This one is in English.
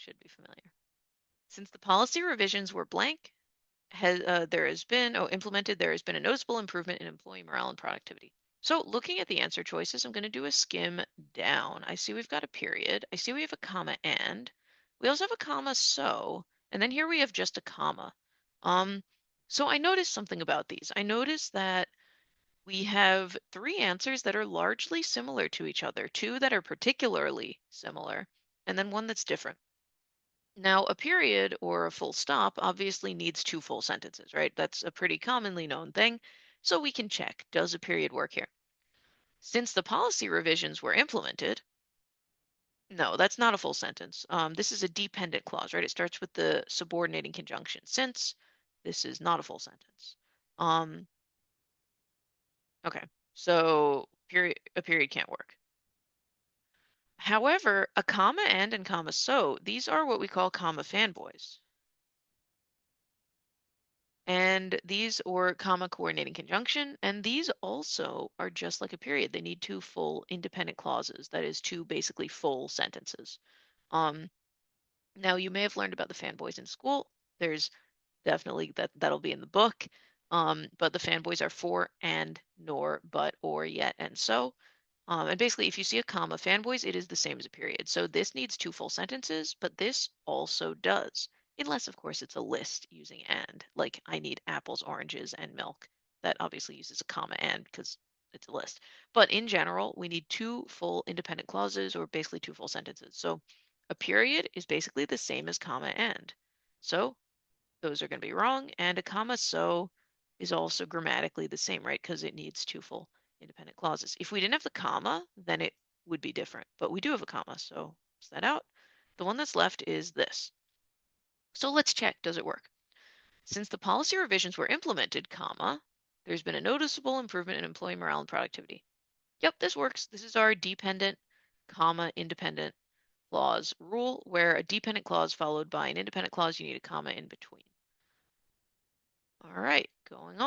Should be familiar. Since the policy revisions were blank, there has been implemented, there has been a noticeable improvement in employee morale and productivity. So looking at the answer choices, I'm going to do a skim down. I see we've got a period. I see we have a comma and. We also have a comma so, and then here we have just a comma. Um, so I noticed something about these. I noticed that we have three answers that are largely similar to each other, two that are particularly similar, and then one that's different. Now, a period or a full stop obviously needs two full sentences, right? That's a pretty commonly known thing. So we can check, does a period work here? Since the policy revisions were implemented, no, that's not a full sentence. This is a dependent clause, right? It starts with the subordinating conjunction. Since this is not a full sentence. Um, okay, so a period can't work. However, a comma and comma so, these are what we call comma fanboys. And these or comma coordinating conjunction, and these also are just like a period. They need two full independent clauses. That is two basically full sentences. Um, Now you may have learned about the fanboys in school. There's definitely that'll be in the book. But the fanboys are for, and, nor, but, or, yet, and so. And basically, if you see a comma, fanboys, it is the same as a period. So this needs two full sentences, but this also does. Unless, of course, it's a list using and, like I need apples, oranges, and milk. That obviously uses a comma and because it's a list. But in general, we need two full independent clauses or basically two full sentences. So a period is basically the same as comma and. So those are going to be wrong. And a comma so is also grammatically the same, right? Because it needs two full independent clauses. If we didn't have the comma, then it would be different. But we do have a comma, so cross that out. The one that's left is this. So let's check, does it work? Since the policy revisions were implemented, comma, there's been a noticeable improvement in employee morale and productivity. Yep, this works. This is our dependent, comma, independent clause rule, where a dependent clause followed by an independent clause, you need a comma in between. All right, going on.